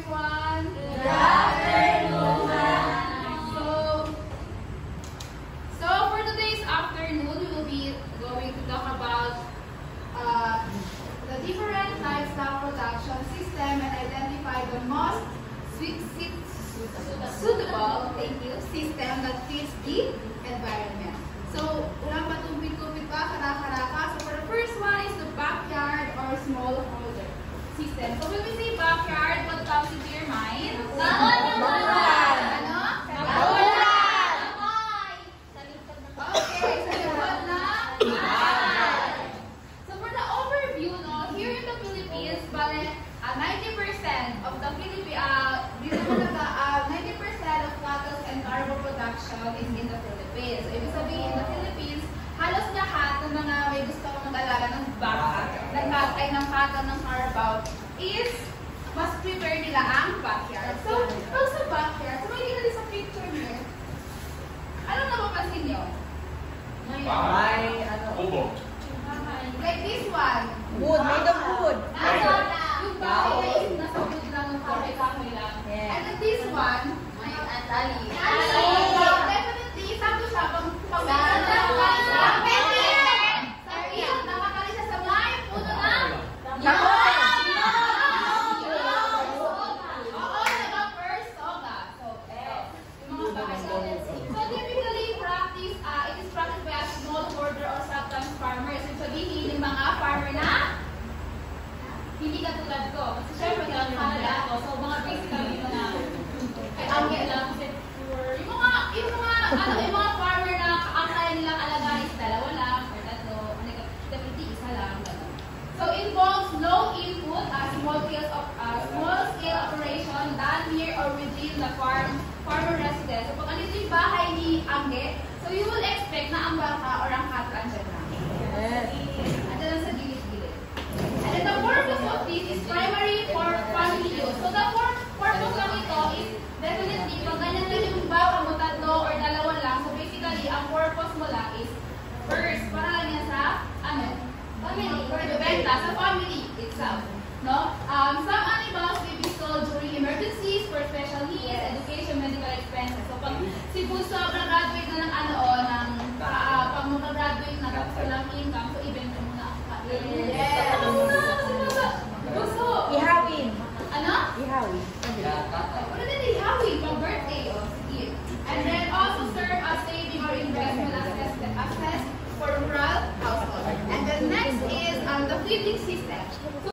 everyone. Good afternoon, ma'am. So for today's afternoon, we will be going to talk about the different livestock production system and identify the most suitable, system that fits the environment. So, ulang patumpit-tumpit pa, karaka-karaka. So, for the first one is the backyard or smallholder system. So, when we say backyard, what comes into your mind? Bakuran! Ano? Bakuran! Okay, sa likod na bahay. So, for the overview, no, here in the Philippines, bale, 90% of the Philippines, 90% of cattle and cargo production is in the Philippines. So, ibig sabihin, in the Philippines, halos lahat ng mga may gusto mag-alaga ng baka, ng cattle, ng carabao, is mas prepare nila ang backyard. So, pag sa backyard, so may dito sa picture niyo, anong napapansin niyo? Kubo. Like this one. Wood, made of wood. Yung bahay na nasa wood lang ng kahoy lang. And then this one, Tali. definitely, sakto siya pang nakakali siya sa may puno na. Oo, nag-first soga. So, yung mga bahay. So, typically, it is practiced by a smallholder or sometimes farmers. Yung sabihin, yung mga farmer na hindi katulad ko. Kasi syempre, nakakalaga ako. So, mga basically, yung mga angge lang, yung mga farmer na ang kaya nilang alagaan is dalawa lang, or tatlo, definitely isa lang. So, involves low input, small scale operation done near or within the farmer residence. So, pag andito yung bahay ni Angge, so you will expect na ang baka or ang cattle andyan na. Andyan lang sa gilid-gilid. And then the purpose of this is primary for family use. So, the purpose lang ito is definitely, pag ganyan lang yung baka mo tatlo or dalawa lang, so basically, ang purpose mo lang is first, para lang yan sa, family, for the benta, sa family